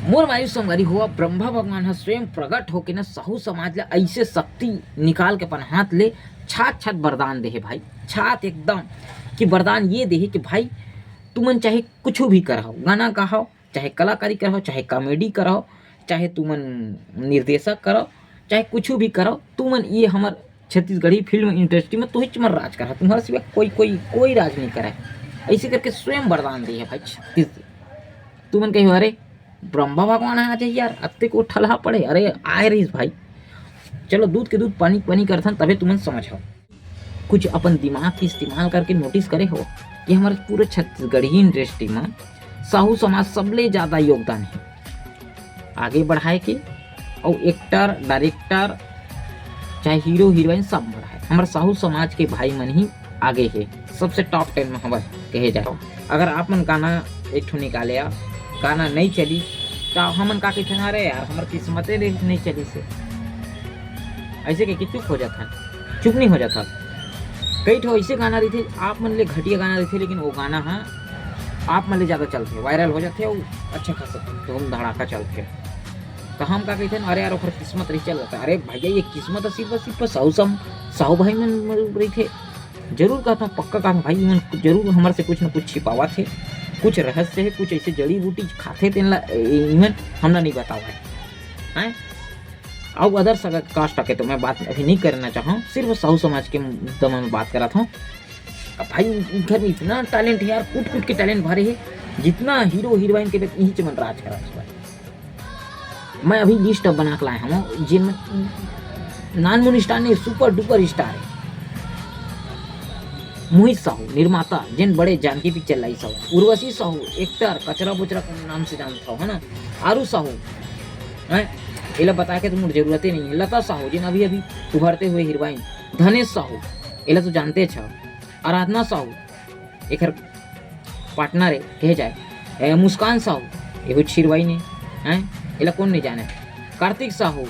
मोर मायूस संगरी हुआ ब्रह्मा भगवान ह स्वयं प्रकट होके न साहू समाज ला ऐसे शक्ति निकाल के अपन हाथ ले छात छात वरदान दे भाई, छात एकदम कि वरदान ये दे कि भाई तुमन चाहे कुछ भी कराओ, गाना गाओ, चाहे कलाकारी कराओ, चाहे कॉमेडी कराओ, चाहे तुमन निर्देशक कराओ, चाहे कुछ भी कराओ, तुमन ये हमार छत्तीसगढ़ी फिल्म इंडस्ट्री में तुही चमन राज करा, तुम्हारा सिवा कोई राज नहीं करे। ऐसे करके स्वयं वरदान दी है भाई छत्तीस। तुमन कही अरे ब्रह्मा भगवान आ जाए यार, अत्ते को ठलहा पड़े, अरे आए रहीस भाई, चलो दूध के दूध पानी पानी करथन तबे तुमन समझो। कुछ अपन दिमाग के इस्तेमाल करके नोटिस करे हो कि हमारे पूरे छत्तीसगढ़ी इंडस्ट्री में साहू समाज सबले ज़्यादा योगदान है आगे बढ़ाए के, और एक्टर डायरेक्टर चाहे हीरो हीरोइन सब बढ़ाए, हमारे साहू समाज के भाई मन ही आगे है, सबसे टॉप 10 में हवा कहे जाए। अगर आप मन गाना एक ठो निकाले, गाना नहीं चली तो हमन का कहते अरे यार हमारे किस्मतें नहीं चली से, ऐसे कह के चुप हो जाता है, चुप नहीं हो जाता। कई ठो ऐसे गाना रही थे आप मन ले घटिया गाना रही थे, लेकिन वो गाना हाँ आप मन ले ज़्यादा चलते, वायरल हो जाते और अच्छा खासा धूम धड़ाका चलते। तो हम का कहते अरे यार ओकर किस्मत रही चल जाता, अरे भैया ये किस्मत सिर्फ साहू भाई मन रही थे। जरूर कहता हूँ, पक्का कहता हूँ भाई, मन जरूर हमारे से कुछ न कुछ छिपावा थे, कुछ रहस्य है, कुछ ऐसे जड़ी बूटी खाते थे इवन हमने नहीं बतावा है। अब अदर्स अगर कास्ट के तो मैं बात अभी नहीं करना चाहूँ, सिर्फ साहू समाज के मुद्दा में बात कर रहा था। भाई घर में इतना टैलेंट है यार, कूट कूट के टैलेंट भरे है, जितना हीरो हीरोइन के यही चमन राज करा। मैं अभी लिस्ट बना के लाया हूँ जिनमें नॉन मून स्टार नहीं, सुपर डुपर स्टार है। मोहित साहू निर्माता, जिन बड़े जानकी पिक्चर लाई साहू, उर्वशी साहू एक्टर, कचरा बुचरा के नाम से जानता हो है ना, आरू साहू है, इला बता के तुम जरूरत ही नहीं है। लता साहू जिन अभी अभी उभरते हुए हीरोइन, धनेश साहू इला तो जानते छ, आराधना साहू एक पार्टनर है कहे जाए, मुस्कान साहू ये हीरोइन है, इला कौन नहीं जाने। कार्तिक साहू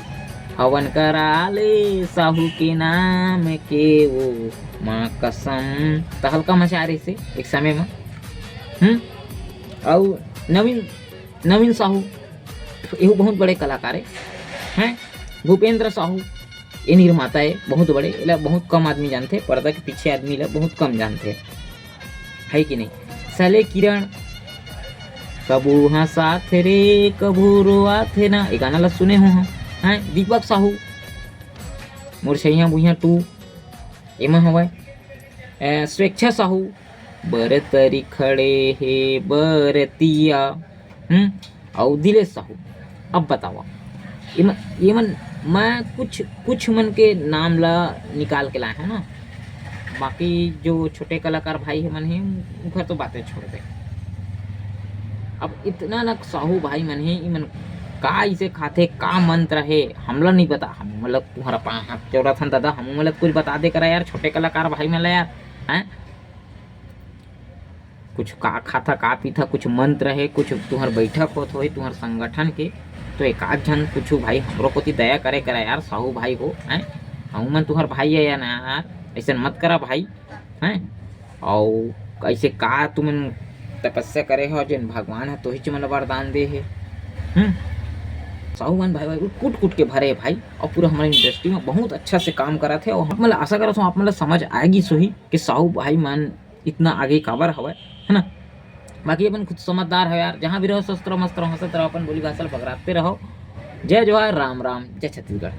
हवन कराले साहू के नाम के वो माँ कसम, तो हल्का मचा रही से एक समय में। और नवीन साहू ये बहुत बड़े कलाकार हैं। भूपेंद्र साहू ये निर्माता है बहुत बड़े, इला बहुत कम आदमी जानते, पर्दा के पीछे आदमी ला बहुत कम जानते है कि नहीं। सले किरण कबू हाँ साथ रे कबू रोआ थे ना, ये गाना ला सुने हो हैं। दीपक साहू मुरछैया बुइया 2 एमा हवाए। स्वेच्छा साहू बरतरी खड़े हे बरतिया, और दिलेश साहू। अब बतावा ये मन मैं कुछ मन के नाम ला निकाल के लाए हैं ना, बाकी जो छोटे कलाकार भाई है मन है उनका तो बातें छोड़ दे। अब इतना ना साहू भाई मन है, इमन का इसे खाते का मंत्र है हमला नहीं पता, हम मतलब तुम्हारा हाथ जोड़ा था दादा, हम मतलब कुछ बता दे करा यार छोटे कलाकार भाई में यार हैं, कुछ का खाता का पीता, कुछ मंत्र है, कुछ तुम्हार बैठक होत हो तुम्हार संगठन के, तो एक आध जन कुछ भाई हमरो को दया करे करा यार, साहू भाई हो हैं, हम मन तुम्हार भाई है या ना यार, ऐसा मत करा भाई हैं। और ऐसे का तुम तपस्या करे हो जिन भगवान है तो ही चमन वरदान दे है। साहू मन भाई कूट कूट के भरे भाई, और पूरा हमारे इंडस्ट्री में बहुत अच्छा से काम करा थे। और मतलब आशा करता हूँ आप मतलब समझ आएगी सोही कि साहू भाई मन इतना आगे काबर हवा है ना। बाकी अपन खुद समझदार है यार, जहाँ भी रहो स्वस्थ रहो, मस्त रहो, हंसते रहो, अपन बोली भाषा पकड़ाते रहो। जय जवाहर, राम राम, जय छत्तीसगढ़।